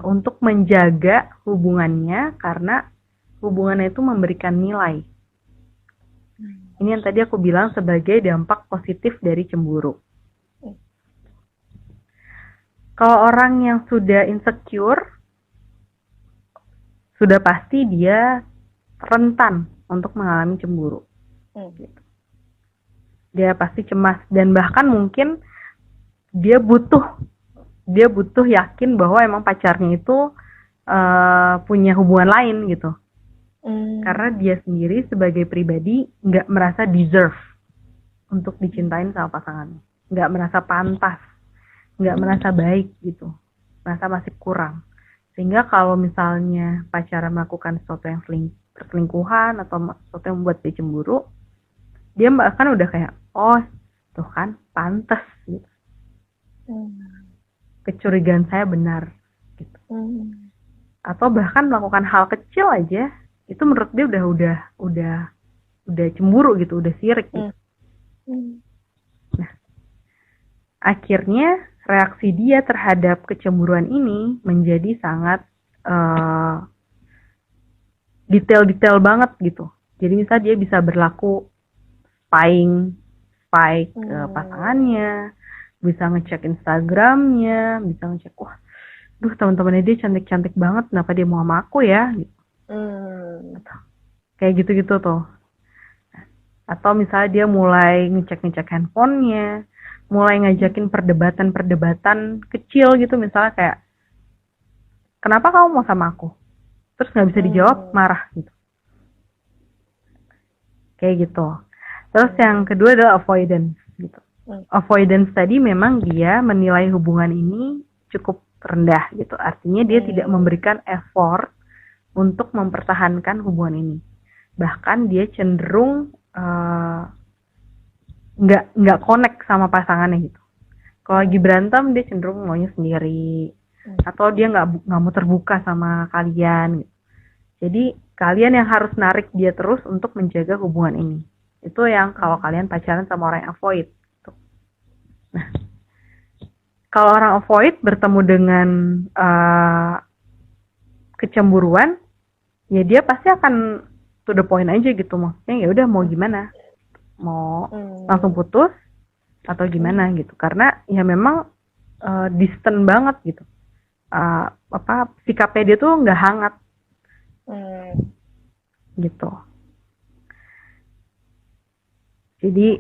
untuk menjaga hubungannya karena hubungannya itu memberikan nilai. Ini yang tadi aku bilang sebagai dampak positif dari cemburu. Kalau orang yang sudah insecure, sudah pasti dia rentan untuk mengalami cemburu. Dia pasti cemas dan bahkan mungkin dia butuh yakin bahwa emang pacarnya itu punya hubungan lain gitu. Karena dia sendiri sebagai pribadi nggak merasa deserve untuk dicintain sama pasangannya, nggak merasa pantas, nggak merasa baik gitu, merasa masih kurang. Sehingga kalau misalnya pacaran melakukan sesuatu yang perselingkuhan atau sesuatu yang membuat dia cemburu, dia bahkan udah kayak, oh tuh kan pantas gitu, kecurigaan saya benar gitu. Atau bahkan melakukan hal kecil aja itu menurut dia udah cemburu gitu, udah sirik gitu. Nah, akhirnya reaksi dia terhadap kecemburuan ini menjadi sangat detail-detail banget gitu. Jadi misalnya dia bisa berlaku spy ke pasangannya, bisa ngecek Instagramnya, bisa ngecek, wah, duh teman-temannya dia cantik-cantik banget, kenapa dia mau sama aku ya? Gitu. Kayak gitu-gitu tuh. Atau misalnya dia mulai ngecek-ngecek handphonenya, mulai ngajakin perdebatan-perdebatan kecil gitu, misalnya kayak, kenapa kamu mau sama aku? Terus nggak bisa dijawab, marah gitu. Kayak gitu. Terus yang kedua adalah avoidance gitu. Avoidance tadi memang dia menilai hubungan ini cukup rendah gitu. Artinya dia tidak memberikan effort untuk mempertahankan hubungan ini. Bahkan dia cenderung nggak connect sama pasangannya gitu. Kalau lagi berantem dia cenderung maunya sendiri, atau dia nggak mau terbuka sama kalian gitu. Jadi kalian yang harus narik dia terus untuk menjaga hubungan ini. Itu yang kalau kalian pacaran sama orang yang avoid. Nah, kalau orang avoid bertemu dengan kecemburuan, ya dia pasti akan to the point aja gitu. Maksudnya ya udah mau gimana, mau langsung putus atau gimana gitu. Karena ya memang distant banget gitu. Sikapnya dia tuh nggak hangat. Gitu. Jadi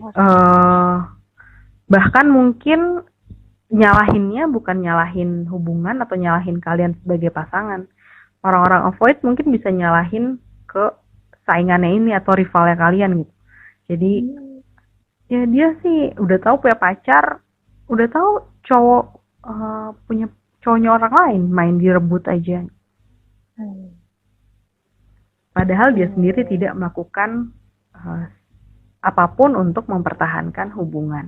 bahkan mungkin nyalahinnya bukan nyalahin hubungan atau nyalahin kalian sebagai pasangan. Orang-orang avoid mungkin bisa nyalahin ke saingannya ini atau rivalnya kalian gitu. Jadi ya dia sih udah tahu punya pacar, udah tahu cowok punya cowoknya orang lain, main direbut aja. Padahal dia sendiri tidak melakukan apapun untuk mempertahankan hubungan.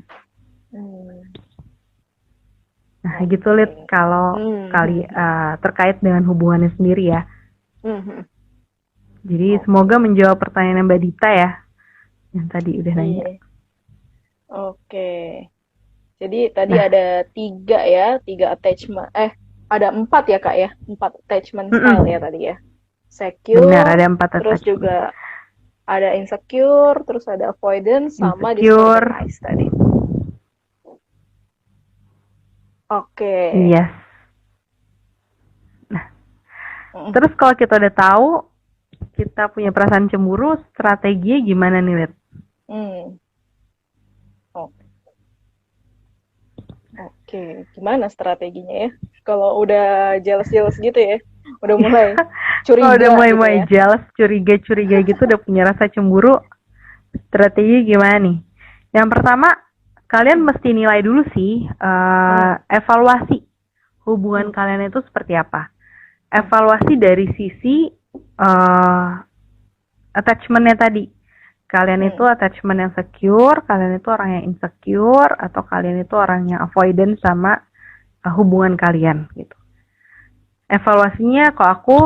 Nah, gitu Lid, kalau terkait dengan hubungannya sendiri ya. Jadi semoga menjawab pertanyaan Mbak Dita ya, yang tadi udah nanya. Oke. Jadi tadi ada 3 attachment. Ada 4 ya Kak ya, 4 attachment style ya tadi ya. Secure. Benar, ada 4 terus attachment. juga ada insecure, terus ada avoidance, sama disorganized tadi. Oke. Yes. Nah, terus kalau kita udah tahu kita punya perasaan cemburu, strateginya gimana nih, Lid? Oke, gimana strateginya ya? Kalau udah jealous gitu ya, udah mulai curiga. Kalau udah mulai gitu ya. jealous, curiga gitu, udah punya rasa cemburu, strategi gimana nih? Yang pertama, kalian mesti nilai dulu sih, evaluasi hubungan kalian itu seperti apa. Evaluasi dari sisi attachment-nya tadi. Kalian itu attachment yang secure, kalian itu orang yang insecure, atau kalian itu orang yang avoidant sama hubungan kalian gitu. Evaluasinya kalau aku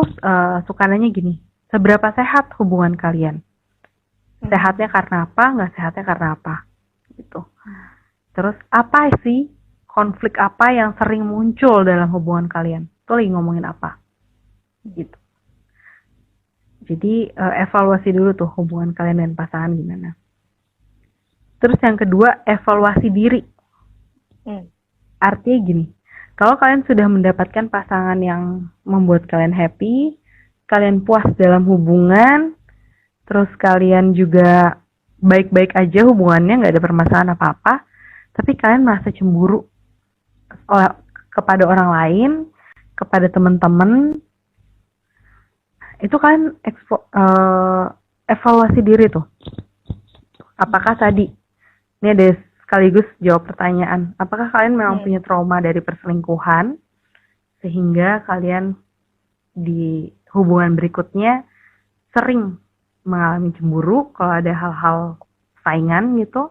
suka nanya gini, seberapa sehat hubungan kalian? Sehatnya karena apa, nggak sehatnya karena apa? Gitu. Terus apa sih konflik apa yang sering muncul dalam hubungan kalian? Itu lagi ngomongin apa? Gitu. Jadi evaluasi dulu tuh hubungan kalian dan pasangan gimana. Terus yang kedua, evaluasi diri. Artinya gini, kalau kalian sudah mendapatkan pasangan yang membuat kalian happy, kalian puas dalam hubungan, terus kalian juga baik-baik aja hubungannya, nggak ada permasalahan apa-apa, tapi kalian merasa cemburu kepada orang lain, kepada teman-teman, itu kan evaluasi diri tuh. Apakah tadi, ini ada sekaligus jawab pertanyaan, apakah kalian memang punya trauma dari perselingkuhan sehingga kalian di hubungan berikutnya sering mengalami cemburu kalau ada hal-hal saingan gitu,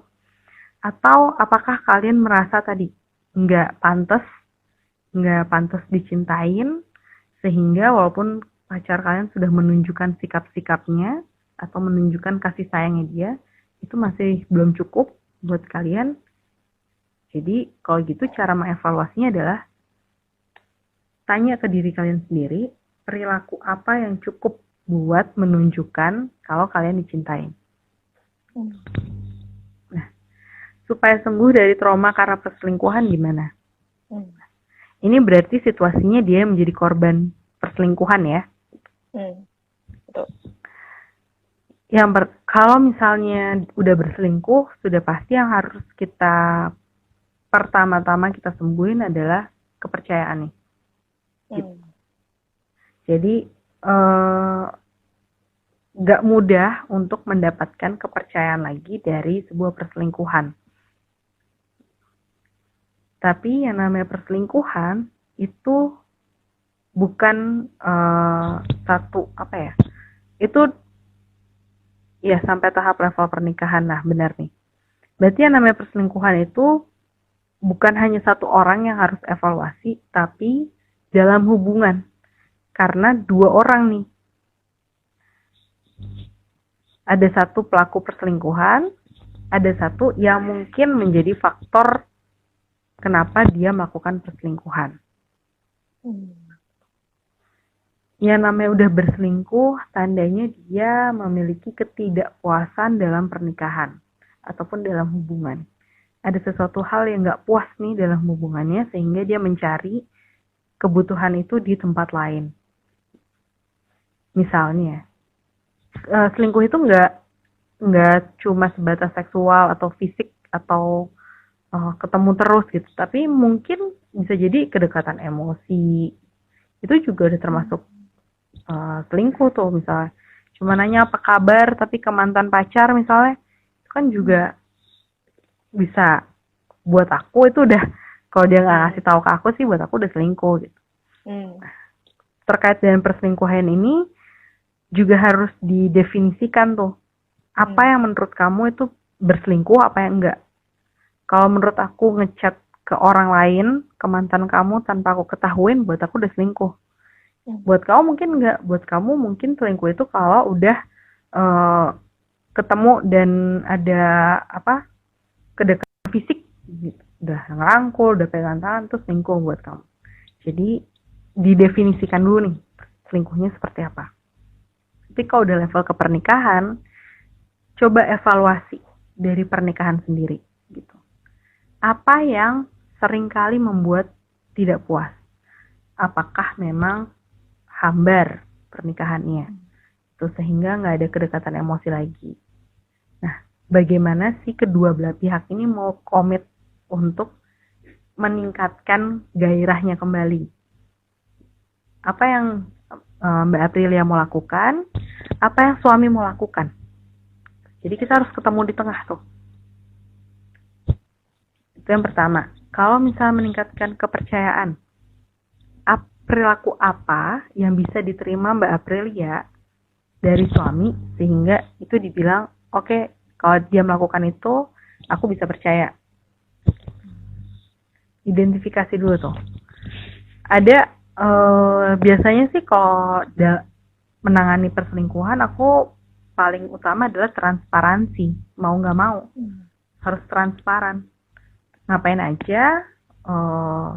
atau apakah kalian merasa tadi nggak pantas dicintain, sehingga walaupun pacar kalian sudah menunjukkan sikap-sikapnya atau menunjukkan kasih sayangnya dia, itu masih belum cukup buat kalian. Jadi kalau gitu cara mengevaluasinya adalah tanya ke diri kalian sendiri, perilaku apa yang cukup buat menunjukkan kalau kalian dicintai. Nah, supaya sembuh dari trauma karena perselingkuhan gimana? Ini berarti situasinya dia menjadi korban perselingkuhan ya. Betul. Kalau misalnya udah berselingkuh, sudah pasti yang harus kita pertama-tama kita sembuhin adalah kepercayaan nih. Gitu. Jadi gak mudah untuk mendapatkan kepercayaan lagi dari sebuah perselingkuhan. Tapi yang namanya perselingkuhan itu bukan itu ya sampai tahap level pernikahan. Nah benar nih, berarti yang namanya perselingkuhan itu bukan hanya satu orang yang harus evaluasi, tapi dalam hubungan, karena dua orang nih, ada satu pelaku perselingkuhan, ada satu yang mungkin menjadi faktor kenapa dia melakukan perselingkuhan. Yang namanya udah berselingkuh, tandanya dia memiliki ketidakpuasan dalam pernikahan ataupun dalam hubungan. Ada sesuatu hal yang gak puas nih dalam hubungannya, sehingga dia mencari kebutuhan itu di tempat lain. Misalnya, selingkuh itu nggak cuma sebatas seksual atau fisik atau ketemu terus gitu, tapi mungkin bisa jadi kedekatan emosi. Itu juga udah termasuk selingkuh tuh. Misalnya cuma nanya apa kabar tapi ke mantan pacar misalnya, itu kan juga bisa, buat aku itu udah, kalau dia nggak ngasih tahu ke aku sih, buat aku udah selingkuh gitu. Terkait dengan perselingkuhan ini juga harus didefinisikan tuh, apa yang menurut kamu itu berselingkuh, apa yang enggak. Kalau menurut aku ngechat ke orang lain, ke mantan kamu tanpa aku ketahuin, buat aku udah selingkuh. Buat kamu mungkin enggak. Buat kamu mungkin selingkuh itu kalau udah ketemu dan ada kedekatan fisik gitu. Udah ngerangkul, udah pegang tangan, terus selingkuh buat kamu. Jadi didefinisikan dulu nih selingkuhnya seperti apa. Tapi kalau udah level ke pernikahan, coba evaluasi dari pernikahan sendiri gitu. Apa yang seringkali membuat tidak puas? Apakah memang hambar pernikahannya? Itu sehingga nggak ada kedekatan emosi lagi. Nah, bagaimana sih kedua belah pihak ini mau komit untuk meningkatkan gairahnya kembali? Apa yang Mbak Aprilia mau lakukan? Apa yang suami mau lakukan? Jadi kita harus ketemu di tengah tuh. Itu yang pertama. Kalau misalnya meningkatkan kepercayaan, perilaku apa yang bisa diterima Mbak Aprilia dari suami sehingga itu dibilang oke, kalau dia melakukan itu aku bisa percaya. Identifikasi dulu tuh. Ada biasanya sih kalau menangani perselingkuhan, aku paling utama adalah transparansi. Mau nggak mau harus transparan. Ngapain aja,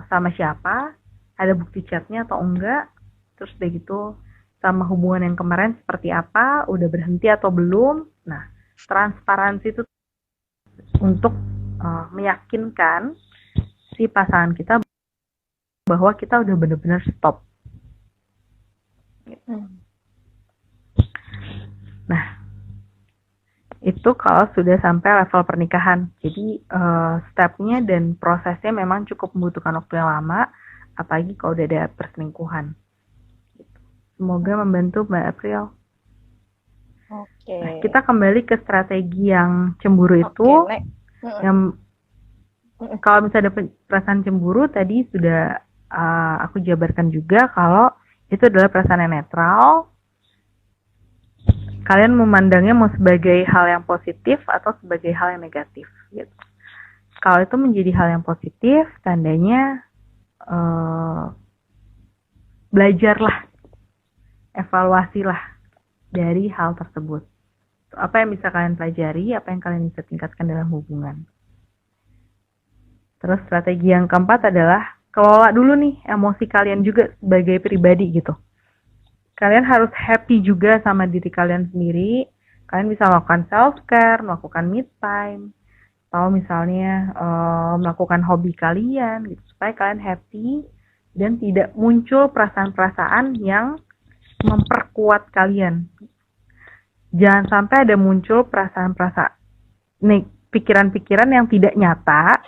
sama siapa, ada bukti chatnya atau enggak, terus udah gitu sama hubungan yang kemarin seperti apa, udah berhenti atau belum. Nah, transparansi itu untuk meyakinkan si pasangan kita bahwa kita udah benar-benar stop. Nah, itu kalau sudah sampai level pernikahan. Jadi stepnya dan prosesnya memang cukup membutuhkan waktu yang lama, apalagi kalau udah ada perselingkuhan. Semoga membantu Mbak April. Oke. Nah, kita kembali ke strategi yang cemburu itu. Yang kalau misalnya ada perasaan cemburu tadi sudah aku jabarkan juga kalau itu adalah perasaan yang netral. kalian memandangnya mau sebagai hal yang positif atau sebagai hal yang negatif gitu. Kalau itu menjadi hal yang positif, tandanya belajarlah, evaluasilah dari hal tersebut. Apa yang bisa kalian pelajari, apa yang kalian bisa tingkatkan dalam hubungan. Terus strategi yang keempat adalah kelola dulu nih emosi kalian juga sebagai pribadi gitu. Kalian harus happy juga sama diri kalian sendiri. Kalian bisa melakukan self-care, melakukan me time, atau misalnya melakukan hobi kalian gitu, supaya kalian happy dan tidak muncul perasaan-perasaan yang memperkuat kalian. Jangan sampai ada muncul perasaan-perasaan pikiran-pikiran yang tidak nyata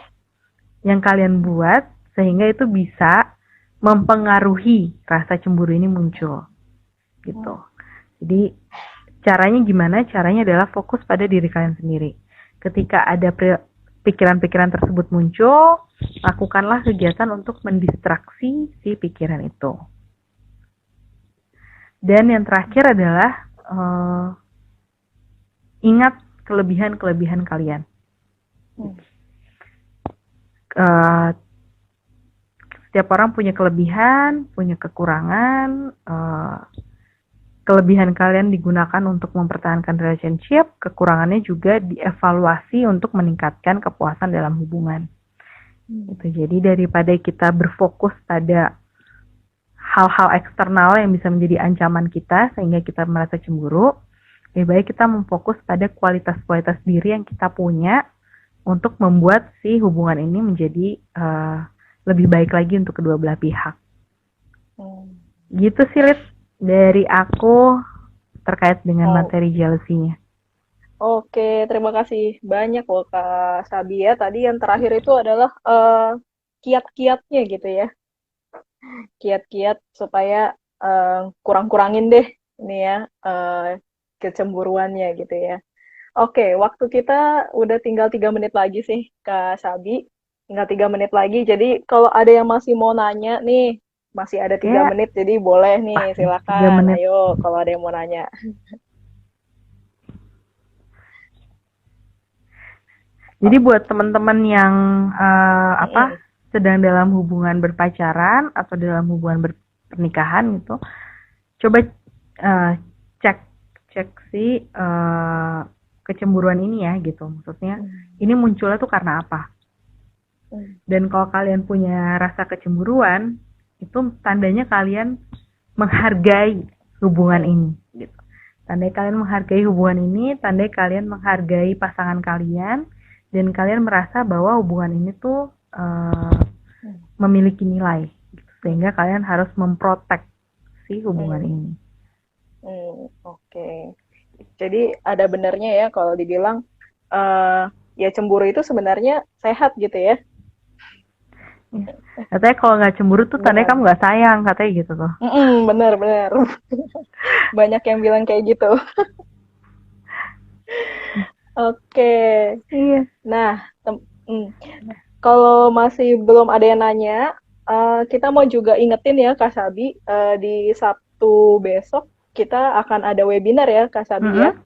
yang kalian buat sehingga itu bisa mempengaruhi rasa cemburu ini muncul gitu. Jadi caranya gimana? Caranya adalah fokus pada diri kalian sendiri. Ketika ada pikiran-pikiran tersebut muncul, lakukanlah kegiatan untuk mendistraksi si pikiran itu. Dan yang terakhir adalah ingat kelebihan-kelebihan kalian. Setiap orang punya kelebihan, punya kekurangan. Kelebihan kalian digunakan untuk mempertahankan relationship, kekurangannya juga dievaluasi untuk meningkatkan kepuasan dalam hubungan. Jadi daripada kita berfokus pada hal-hal eksternal yang bisa menjadi ancaman kita sehingga kita merasa cemburu, lebih baik kita memfokus pada kualitas-kualitas diri yang kita punya untuk membuat si hubungan ini menjadi lebih baik lagi untuk kedua belah pihak. Gitu sih, Lid, dari aku terkait dengan materi jealousy-nya. Oke, terima kasih banyak loh Kak Sabi ya. Tadi yang terakhir itu adalah kiat-kiatnya gitu ya. Kiat-kiat supaya kurang-kurangin deh ini ya kecemburuannya gitu ya. Oke, waktu kita udah tinggal 3 menit lagi sih Kak Sabi. Tinggal 3 menit lagi. Jadi kalau ada yang masih mau nanya nih, masih ada 3 menit, jadi boleh nih, silakan. Ayo, kalau ada yang mau nanya. Jadi buat teman-teman yang sedang dalam hubungan berpacaran atau dalam hubungan pernikahan gitu, coba cek si kecemburuan ini ya gitu. Maksudnya ini munculnya tuh karena apa? Dan kalau kalian punya rasa kecemburuan, itu tandanya kalian menghargai hubungan ini gitu. Tandanya kalian menghargai hubungan ini, tandanya kalian menghargai pasangan kalian, dan kalian merasa bahwa hubungan ini tuh memiliki nilai gitu. Sehingga kalian harus memprotek si hubungan ini. Oke. Jadi ada benarnya ya kalau dibilang ya cemburu itu sebenarnya sehat gitu ya. Katanya kalau nggak cemburu tuh tandanya kamu nggak sayang, katanya gitu tuh. Bener. Banyak yang bilang kayak gitu. Oke. Iya. Nah, kalau masih belum ada yang nanya, kita mau juga ingetin ya Kak Sabi, di Sabtu besok kita akan ada webinar ya Kak Sabi ya.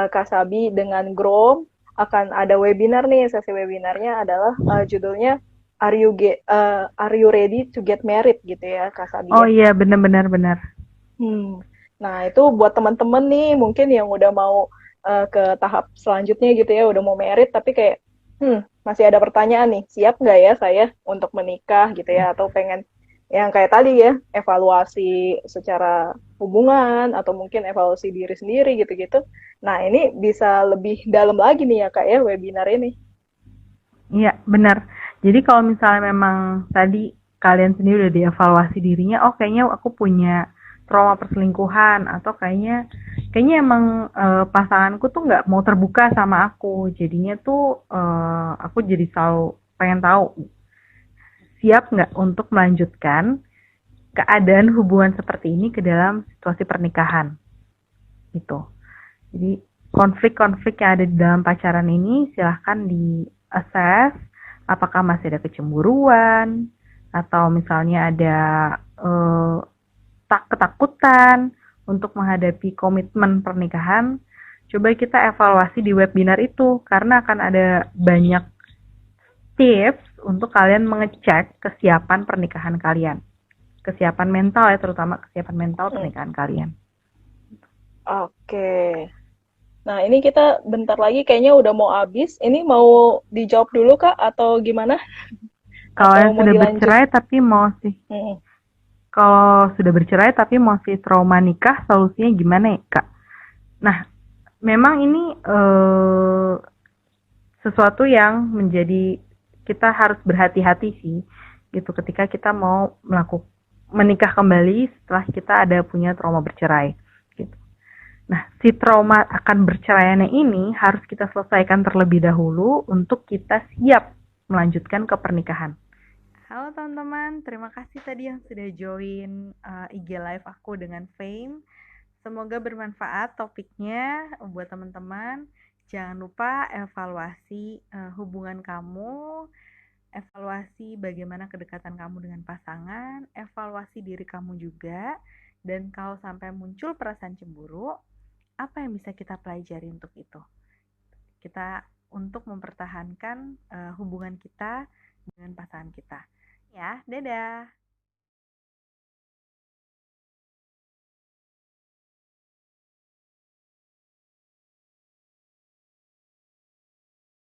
Kak Sabi dengan Grom akan ada webinar nih. Sesi webinarnya adalah judulnya Are you ready to get married gitu ya Kak Sabi? Oh iya, benar. Nah, itu buat teman-teman nih mungkin yang udah mau ke tahap selanjutnya gitu ya, udah mau married tapi kayak masih ada pertanyaan nih, siap nggak ya saya untuk menikah gitu ya, atau pengen yang kayak tadi ya, evaluasi secara hubungan atau mungkin evaluasi diri sendiri gitu-gitu. Nah, ini bisa lebih dalam lagi nih ya Kak ya webinar ini. Iya, benar. Jadi kalau misalnya memang tadi kalian sendiri udah dievaluasi dirinya, oh kayaknya aku punya trauma perselingkuhan, atau kayaknya emang pasanganku tuh nggak mau terbuka sama aku, jadinya tuh aku jadi selalu pengen tahu siap nggak untuk melanjutkan keadaan hubungan seperti ini ke dalam situasi pernikahan gitu. Jadi konflik-konflik yang ada di dalam pacaran ini silahkan di-assess, apakah masih ada kecemburuan, atau misalnya ada ketakutan untuk menghadapi komitmen pernikahan, coba kita evaluasi di webinar itu karena akan ada banyak tips untuk kalian mengecek kesiapan pernikahan kalian. Kesiapan mental ya, terutama kesiapan mental Mm. pernikahan kalian. Oke. Nah, ini kita bentar lagi kayaknya udah mau habis. Ini mau dijawab dulu, Kak, atau gimana? Kalau Atau yang mau sudah dilanjut? bercerai tapi masih Mm. kalau sudah bercerai tapi masih trauma nikah, solusinya gimana ya, Kak? Nah, memang ini sesuatu yang menjadi kita harus berhati-hati sih gitu ketika kita mau menikah kembali setelah kita ada punya trauma bercerai gitu. Nah, si trauma akan bercerainya ini harus kita selesaikan terlebih dahulu untuk kita siap melanjutkan ke pernikahan. Halo teman-teman, terima kasih tadi yang sudah join IG live aku dengan Fame. Semoga bermanfaat topiknya buat teman-teman. Jangan lupa evaluasi hubungan kamu, evaluasi bagaimana kedekatan kamu dengan pasangan, evaluasi diri kamu juga, dan kalau sampai muncul perasaan cemburu, apa yang bisa kita pelajari untuk itu? Kita untuk mempertahankan hubungan kita dengan pasangan kita. Ya, dadah.